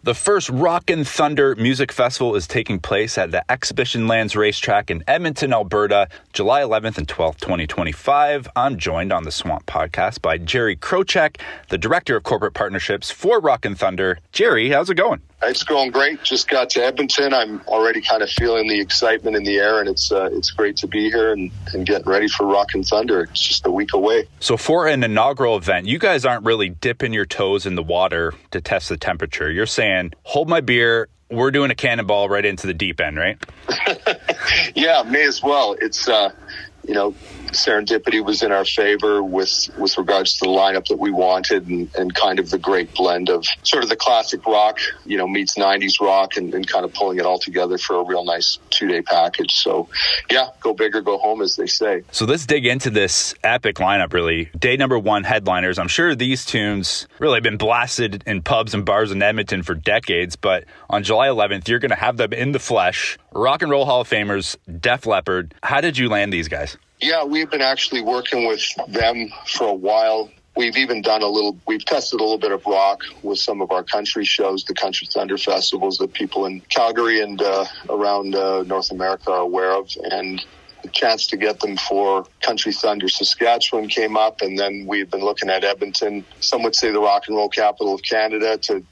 The first Rockin Thunder Music Festival is taking place at the Exhibition Lands Racetrack in Edmonton, Alberta, July 11th and 12th, 2025. I'm joined on the Swamp Podcast by Jerry Krochek, the Director of Corporate Partnerships for Rockin Thunder. Jerry, how's it going? It's going great. Just got to Edmonton. I'm already kind of feeling the excitement in the air, and it's great to be here and getting ready for Rockin Thunder. It's just a week away. So for an inaugural event, you guys aren't really dipping your toes in the water to test the temperature. You're saying, hold my beer, we're doing a cannonball right into the deep end, right? Yeah, may as well. It's, serendipity was in our favor with regards to the lineup that we wanted and kind of the great blend of sort of the classic rock, meets 90s rock and kind of pulling it all together for a real nice 2-day package. So, yeah, go big or go home, as they say. So let's dig into this epic lineup, really. Day number one headliners. I'm sure these tunes really have been blasted in pubs and bars in Edmonton for decades, but on July 11th, you're going to have them in the flesh. Rock and Roll Hall of Famers, Def Leppard. How did you land these guys? Yeah, we've been actually working with them for a while. We've even we've tested a little bit of rock with some of our country shows, the Country Thunder Festivals that people in Calgary and around North America are aware of. And the chance to get them for Country Thunder Saskatchewan came up, and then we've been looking at Edmonton. Some would say the rock and roll capital of Canada to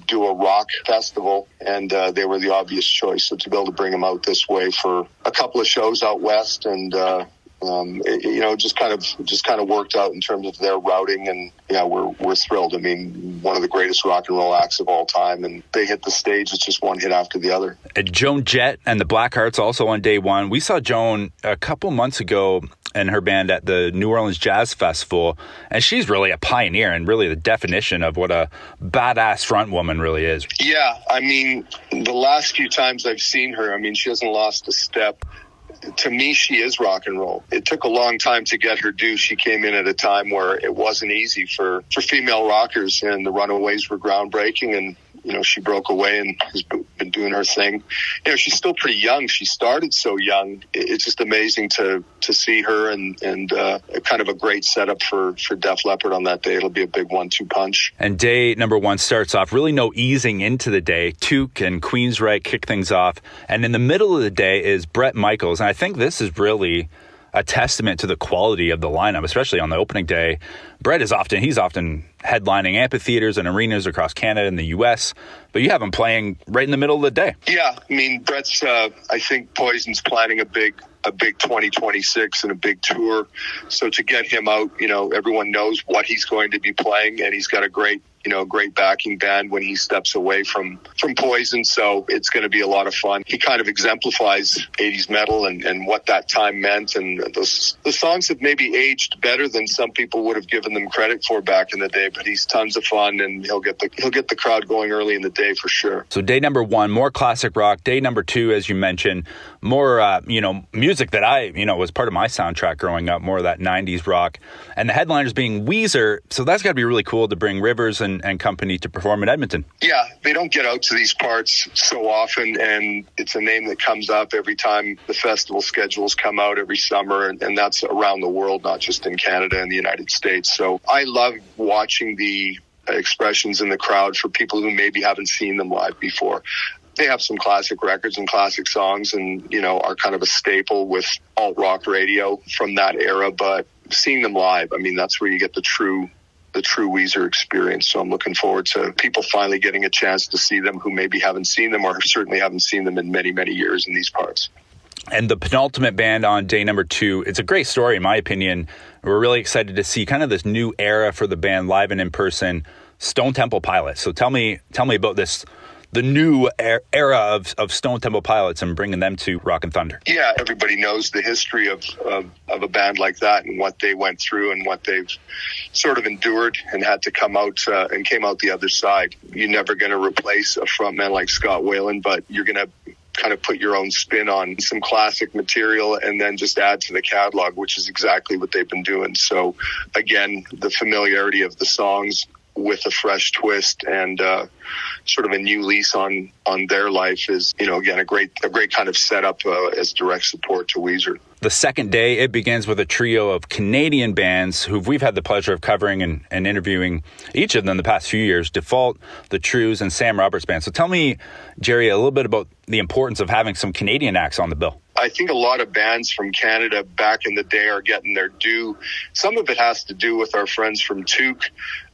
do a rock festival, and they were the obvious choice. So to be able to bring them out this way for a couple of shows out west and just kind of worked out in terms of their routing, and yeah, we're thrilled. I mean, one of the greatest rock and roll acts of all time, and they hit the stage. It's just one hit after the other. Joan Jett and the Blackhearts also on day one. We saw Joan a couple months ago and her band at the New Orleans Jazz Festival, and she's really a pioneer and really the definition of what a badass front woman really is. Yeah, I mean, the last few times I've seen her, I mean, she hasn't lost a step. To me, she is rock and roll. It took a long time to get her due. She came in at a time where it wasn't easy for female rockers, and the Runaways were groundbreaking, and she broke away and has been doing her thing. She's still pretty young. She started so young. It's just amazing to see her and kind of a great setup for Def Leppard on that day. It'll be a big 1-2 punch. And day number one starts off really no easing into the day. Toque and Queensryche kick things off. And in the middle of the day is Bret Michaels. And I think this is really a testament to the quality of the lineup, especially on the opening day. Bret he's often headlining amphitheaters and arenas across Canada and the U.S., but you have him playing right in the middle of the day. Yeah, I mean, Bret's, I think Poison's planning a big 2026 and a big tour. So to get him out, everyone knows what he's going to be playing, and he's got a great backing band when he steps away from Poison. So it's going to be a lot of fun. He kind of exemplifies 80s metal and what that time meant. And the songs have maybe aged better than some people would have given them credit for back in the day, but he's tons of fun, and he'll get the crowd going early in the day for sure. So day number one, more classic rock. Day number two, as you mentioned, more, music that I, was part of my soundtrack growing up, more of that 90s rock. And the headliners being Weezer. So that's got to be really cool to bring Rivers and company to perform in Edmonton. Yeah, they don't get out to these parts so often, and it's a name that comes up every time the festival schedules come out every summer, and that's around the world, not just in Canada and the United States. So I love watching the expressions in the crowd for people who maybe haven't seen them live before. They have some classic records and classic songs and, are kind of a staple with alt rock radio from that era, but seeing them live, I mean, that's where you get the true Weezer experience. So I'm looking forward to people finally getting a chance to see them who maybe haven't seen them or certainly haven't seen them in many, many years in these parts. And the penultimate band on day number two, it's a great story, in my opinion. We're really excited to see kind of this new era for the band live and in person, Stone Temple Pilots. So tell me about this, the new era of Stone Temple Pilots and bringing them to Rockin Thunder. Yeah, everybody knows the history of a band like that and what they went through and what they've sort of endured and had to come out and came out the other side. You're never going to replace a frontman like Scott Weiland, but you're going to kind of put your own spin on some classic material and then just add to the catalog, which is exactly what they've been doing. So again, the familiarity of the songs with a fresh twist and sort of a new lease on their life is, again, a great kind of setup as direct support to Weezer. The second day, it begins with a trio of Canadian bands who we've had the pleasure of covering and interviewing each of them the past few years, Default, the Trews, and Sam Roberts Band. So tell me, Jerry, a little bit about the importance of having some Canadian acts on the bill. I think a lot of bands from Canada back in the day are getting their due. Some of it has to do with our friends from Toque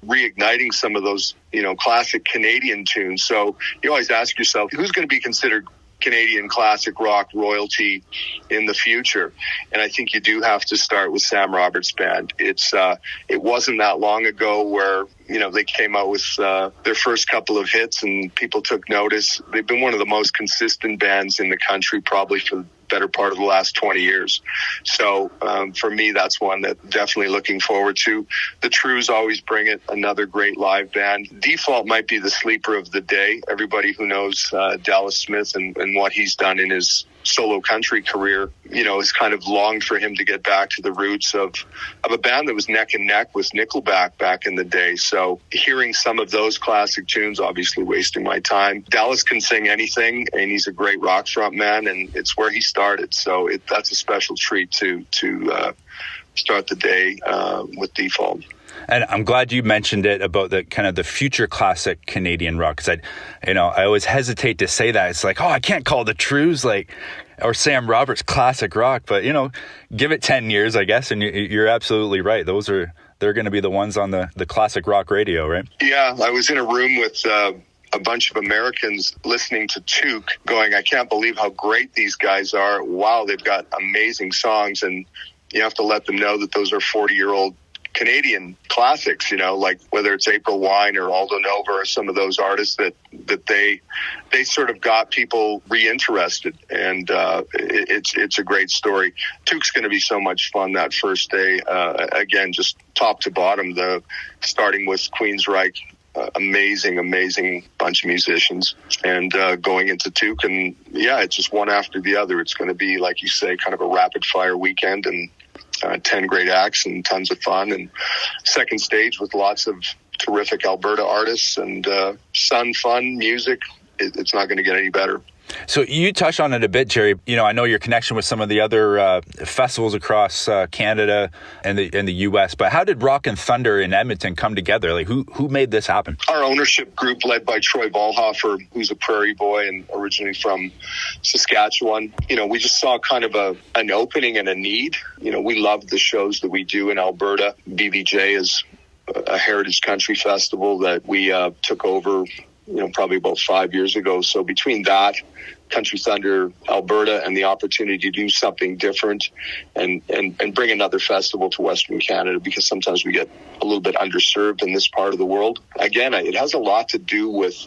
reigniting some of those, classic Canadian tunes. So you always ask yourself, who's going to be considered Canadian classic rock royalty in the future? And I think you do have to start with Sam Roberts Band. It wasn't that long ago where they came out with their first couple of hits and people took notice. They've been one of the most consistent bands in the country probably for the better part of the last 20 years. So for me, that's one that definitely looking forward to. The Trews always bring it, another great live band. Default might be the sleeper of the day. Everybody who knows Dallas Smith and what he's done in his solo country career, has kind of longed for him to get back to the roots of a band that was neck and neck with Nickelback back in the day. So hearing some of those classic tunes, obviously wasting my time. Dallas can sing anything, and he's a great rock front man, and it's where he started. So that's a special treat to start the day with Default. And I'm glad you mentioned it about the kind of the future classic Canadian rock. Because I always hesitate to say that. It's like, I can't call the Trews or Sam Roberts classic rock. But, give it 10 years, I guess. And you're absolutely right. They're going to be the ones on the classic rock radio, right? Yeah, I was in a room with a bunch of Americans listening to Toque going, I can't believe how great these guys are. Wow, they've got amazing songs. And you have to let them know that those are 40-year-old Canadian classics, like whether it's April Wine or Aldo Nova or some of those artists that they sort of got people reinterested. And it's a great story. Toque's going to be so much fun that first day. Again, just top to bottom, starting with Queensryche. Amazing bunch of musicians, and going into Toque, and it's just one after the other. It's going to be, like you say, kind of a rapid fire weekend, and 10 great acts and tons of fun. And second stage with lots of terrific Alberta artists and fun music. It's not going to get any better. So you touched on it a bit, Jerry. I know your connection with some of the other festivals across Canada and the U.S., but how did Rockin Thunder in Edmonton come together? Like, who made this happen? Our ownership group, led by Troy Vollhoffer, who's a Prairie boy and originally from Saskatchewan. We just saw kind of an opening and a need. We love the shows that we do in Alberta. BBJ is a heritage country festival that we took over probably about 5 years ago. So between that, Country Thunder Alberta, and the opportunity to do something different and bring another festival to Western Canada, because sometimes we get a little bit underserved in this part of the world. Again, it has a lot to do with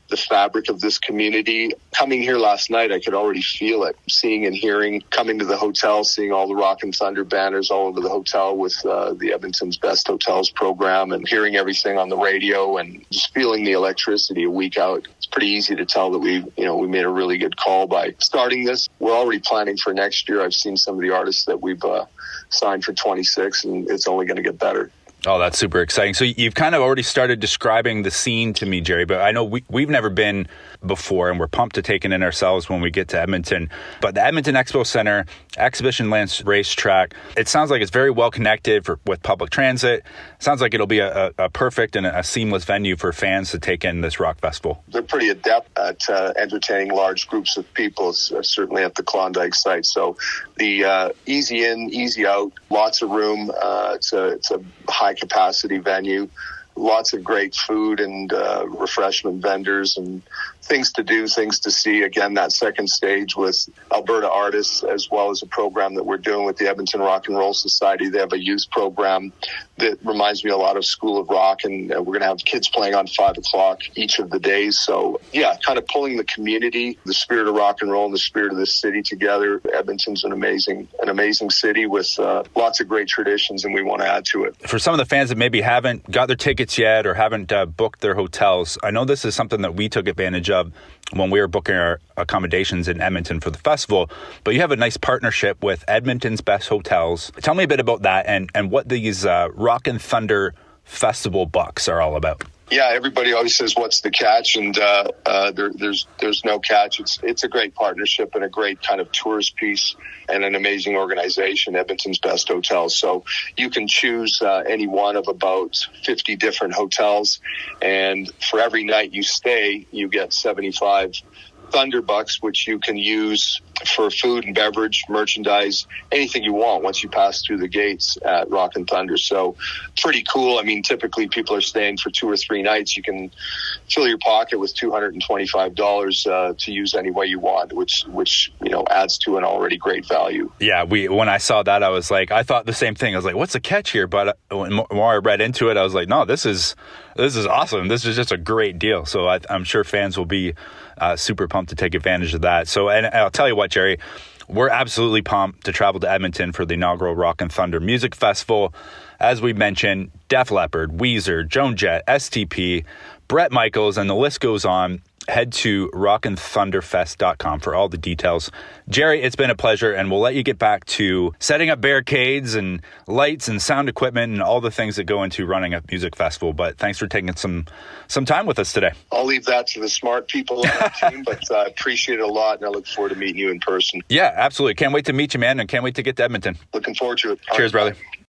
the fabric of this community. Coming here last night, I could already feel it, seeing and hearing, coming to the hotel, seeing all the Rockin Thunder banners all over the hotel with the Edmonton's Best Hotels program, and hearing everything on the radio and just feeling the electricity a week out. It's pretty easy to tell that we made a really good call by starting this. We're already planning for next year. I've seen some of the artists that we've signed for 26, and it's only going to get better. Oh, that's super exciting. So you've kind of already started describing the scene to me, Jerry, but I know we've never been before, and we're pumped to take it in ourselves when we get to Edmonton. But the Edmonton Expo Center, Exhibition Lands Racetrack, it sounds like it's very well connected with public transit. Sounds like it'll be a perfect and a seamless venue for fans to take in this rock festival. They're pretty adept at entertaining large groups of people, certainly at the Klondike site. So the easy in, easy out, lots of room. It's a high capacity venue. Lots of great food and refreshment vendors and things to do, things to see. Again, that second stage with Alberta artists, as well as a program that we're doing with the Edmonton Rock and Roll Society. They have a youth program that reminds me a lot of School of Rock, and we're going to have kids playing on 5 o'clock each of the days. So yeah, kind of pulling the community, the spirit of rock and roll and the spirit of this city together. Edmonton's an amazing city with lots of great traditions, and we want to add to it. For some of the fans that maybe haven't got their tickets yet or haven't booked their hotels, I know this is something that we took advantage of when we were booking our accommodations in Edmonton for the festival, but you have a nice partnership with Edmonton's Best Hotels. Tell me a bit about that and what these Rockin Thunder festival bucks are all about. Yeah, everybody always says, "What's the catch?" And there's no catch. It's a great partnership and a great kind of tourist piece and an amazing organization, Edmonton's best hotels. So you can choose any one of about 50 different hotels, and for every night you stay, you get 75 Thunder Bucks, which you can use for food and beverage, merchandise, anything you want once you pass through the gates at Rockin Thunder. So pretty cool. I mean, typically people are staying for 2 or 3 nights. You can fill your pocket with $225 to use any way you want, which adds to an already great value. Yeah, when I saw that, I thought the same thing. I was like, what's the catch here? But when more I read into it, I was like, no, this is awesome. This is just a great deal. So I'm sure fans will be super pumped to take advantage of that. So, and I'll tell you what, Jerry, we're absolutely pumped to travel to Edmonton for the inaugural Rockin Thunder Music Festival. As we mentioned, Def Leppard, Weezer, Joan Jett, STP, Bret Michaels, and the list goes on. Head to rockinthunderfest.com for all the details. Jerry, it's been a pleasure, and we'll let you get back to setting up barricades and lights and sound equipment and all the things that go into running a music festival. But thanks for taking some time with us today. I'll leave that to the smart people on the team, but I appreciate it a lot, and I look forward to meeting you in person. Yeah, absolutely. Can't wait to meet you, man, and can't wait to get to Edmonton. Looking forward to it. Cheers, brother. Bye.